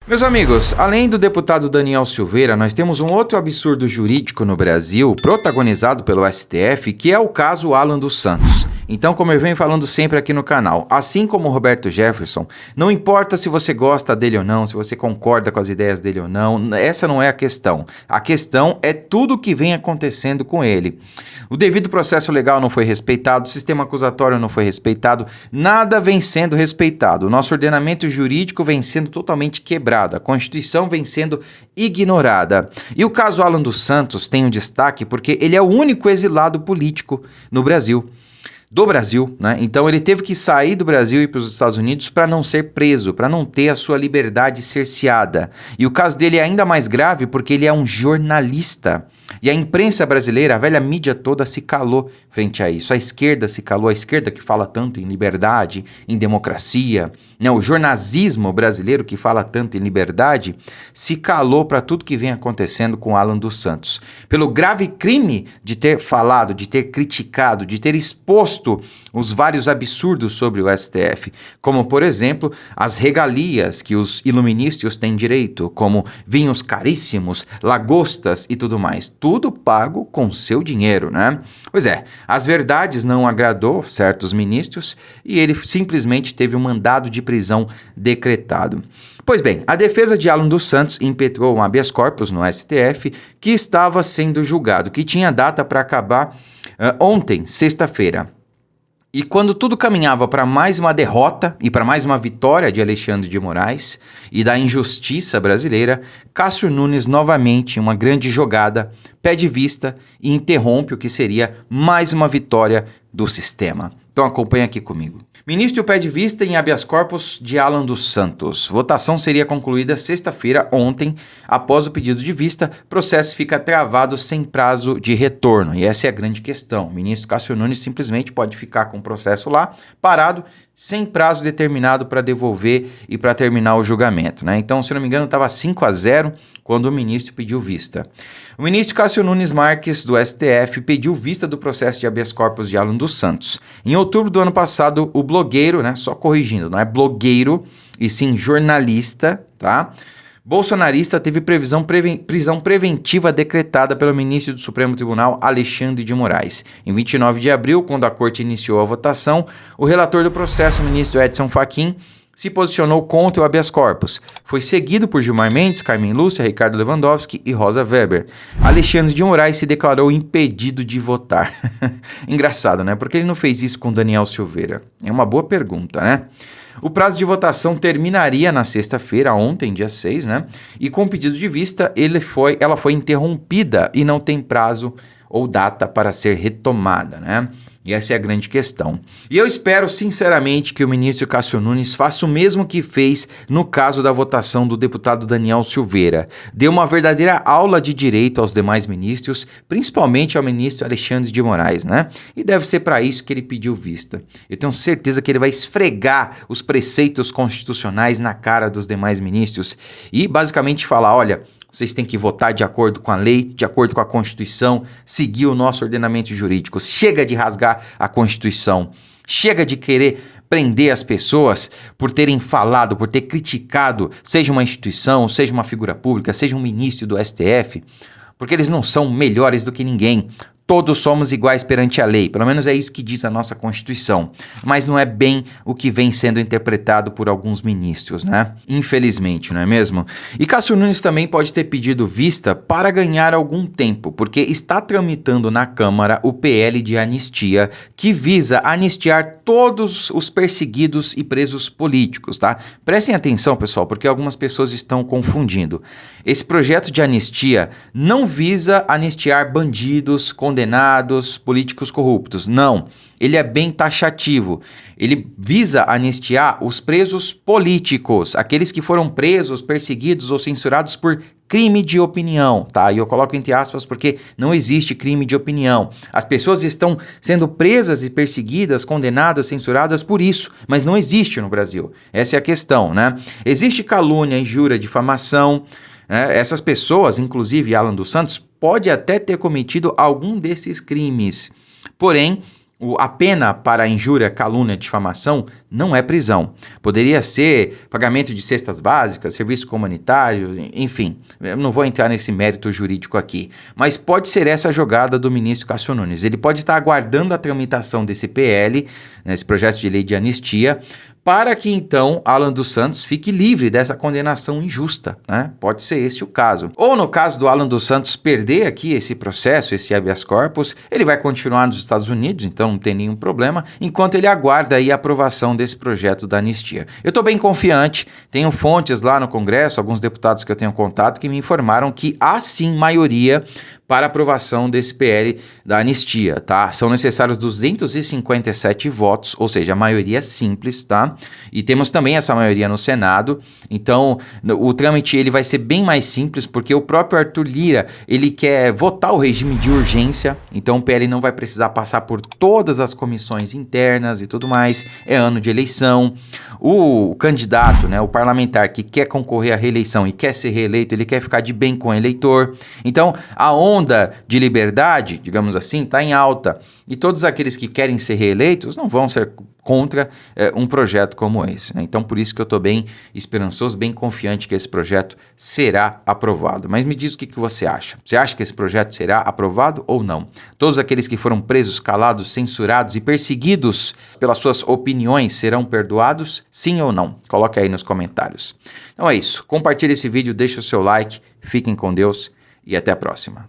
Meus amigos, além do deputado Daniel Silveira, nós temos um outro absurdo jurídico no Brasil, protagonizado pelo STF, que é o caso Alan dos Santos. Então, como eu venho falando sempre aqui no canal, assim como o Roberto Jefferson, não importa se você gosta dele ou não, se você concorda com as ideias dele ou não, essa não é a questão. A questão é tudo o que vem acontecendo com ele. O devido processo legal não foi respeitado, o sistema acusatório não foi respeitado, nada vem sendo respeitado. O nosso ordenamento jurídico vem sendo totalmente quebrado, a Constituição vem sendo ignorada. E o caso Alan dos Santos tem um destaque porque ele é o único exilado político no Brasil. Do Brasil, né? Então ele teve que sair do Brasil e ir para os Estados Unidos para não ser preso, para não ter a sua liberdade cerceada. E o caso dele é ainda mais grave porque ele é um jornalista. E a imprensa brasileira, a velha mídia toda se calou frente a isso. A esquerda se calou, a esquerda que fala tanto em liberdade, em democracia, né? O jornalismo brasileiro que fala tanto em liberdade, se calou para tudo que vem acontecendo com Alan dos Santos. Pelo grave crime de ter falado, de ter criticado, de ter exposto os vários absurdos sobre o STF, como, por exemplo, as regalias que os iluministas têm direito, como vinhos caríssimos, lagostas e tudo mais. Tudo pago com seu dinheiro, né? Pois é, as verdades não agradou certos ministros e ele simplesmente teve um mandado de prisão decretado. Pois bem, a defesa de Alan dos Santos impetrou um habeas corpus no STF que estava sendo julgado, que tinha data para acabar ontem, sexta-feira. E quando tudo caminhava para mais uma derrota e para mais uma vitória de Alexandre de Moraes e da injustiça brasileira, Cássio Nunes novamente, uma grande jogada, pede vista e interrompe o que seria mais uma vitória do sistema. Então acompanha aqui comigo. Ministro pede vista em habeas corpus de Alan dos Santos. Votação seria concluída sexta-feira, ontem. Após o pedido de vista, processo fica travado sem prazo de retorno. E essa é a grande questão. O ministro Cássio Nunes simplesmente pode ficar com o processo lá, parado, sem prazo determinado para devolver e para terminar o julgamento, né? Então, se não me engano, estava 5-0 quando o ministro pediu vista. O ministro Cássio Nunes Marques, do STF, pediu vista do processo de habeas corpus de Alan dos Santos. Em outubro do ano passado, o blogueiro, né, só corrigindo, não é blogueiro, e sim jornalista, tá? Bolsonarista teve prisão preventiva decretada pelo ministro do Supremo Tribunal, Alexandre de Moraes. Em 29 de abril, quando a corte iniciou a votação, o relator do processo, o ministro Edson Fachin, se posicionou contra o habeas corpus. Foi seguido por Gilmar Mendes, Carmen Lúcia, Ricardo Lewandowski e Rosa Weber. Alexandre de Moraes se declarou impedido de votar. Engraçado, né? Por que ele não fez isso com Daniel Silveira? É uma boa pergunta, né? O prazo de votação terminaria na sexta-feira, ontem, dia 6, né? E com o pedido de vista, ela foi interrompida e não tem prazo ou data para ser retomada, né? E essa é a grande questão. E eu espero, sinceramente, que o ministro Cássio Nunes faça o mesmo que fez no caso da votação do deputado Daniel Silveira. Dê uma verdadeira aula de direito aos demais ministros, principalmente ao ministro Alexandre de Moraes, né? E deve ser para isso que ele pediu vista. Eu tenho certeza que ele vai esfregar os preceitos constitucionais na cara dos demais ministros e basicamente falar, olha, vocês têm que votar de acordo com a lei, de acordo com a Constituição, seguir o nosso ordenamento jurídico. Chega de rasgar a Constituição. Chega de querer prender as pessoas por terem falado, por ter criticado, seja uma instituição, seja uma figura pública, seja um ministro do STF, porque eles não são melhores do que ninguém. Todos somos iguais perante a lei, pelo menos é isso que diz a nossa Constituição. Mas não é bem o que vem sendo interpretado por alguns ministros, né? Infelizmente, não é mesmo? E Cássio Nunes também pode ter pedido vista para ganhar algum tempo, porque está tramitando na Câmara o PL de anistia, que visa anistiar todos os perseguidos e presos políticos, tá? Prestem atenção, pessoal, porque algumas pessoas estão confundindo. Esse projeto de anistia não visa anistiar bandidos, condenados, políticos corruptos. Não, ele é bem taxativo. Ele visa anistiar os presos políticos, aqueles que foram presos, perseguidos ou censurados por crime de opinião, tá? E eu coloco entre aspas porque não existe crime de opinião. As pessoas estão sendo presas e perseguidas, condenadas, censuradas por isso, mas não existe no Brasil. Essa é a questão, né? Existe calúnia, injúria, difamação, né? Essas pessoas, inclusive Alan dos Santos, pode até ter cometido algum desses crimes. Porém, A pena para injúria, calúnia, difamação não é prisão. Poderia ser pagamento de cestas básicas, serviço comunitário, enfim. Eu não vou entrar nesse mérito jurídico aqui. Mas pode ser essa a jogada do ministro Cássio Nunes. Ele pode estar aguardando a tramitação desse PL, esse projeto de lei de anistia, para que então Alan dos Santos fique livre dessa condenação injusta, né? Pode ser esse o caso. Ou no caso do Alan dos Santos perder aqui esse processo, esse habeas corpus, ele vai continuar nos Estados Unidos, então não tem nenhum problema, enquanto ele aguarda aí a aprovação desse projeto da anistia. Eu estou bem confiante, tenho fontes lá no Congresso, alguns deputados que eu tenho contato, que me informaram que há sim maioria para aprovação desse PL da anistia, tá? São necessários 257 votos, ou seja, a maioria simples, tá? E temos também essa maioria no Senado, então o trâmite ele vai ser bem mais simples, porque o próprio Arthur Lira, ele quer votar o regime de urgência, então o PL não vai precisar passar por todas as comissões internas e tudo mais, é ano de eleição. O candidato, né, o parlamentar que quer concorrer à reeleição e quer ser reeleito, ele quer ficar de bem com o eleitor. Então, a onda de liberdade, digamos assim, está em alta. E todos aqueles que querem ser reeleitos não vão ser contra um projeto como esse, né? Então, por isso que eu estou bem esperançoso, bem confiante que esse projeto será aprovado. Mas me diz o que você acha. Você acha que esse projeto será aprovado ou não? Todos aqueles que foram presos, calados, censurados e perseguidos pelas suas opiniões serão perdoados? Sim ou não? Coloque aí nos comentários. Então é isso. Compartilhe esse vídeo, deixe o seu like, fiquem com Deus e até a próxima.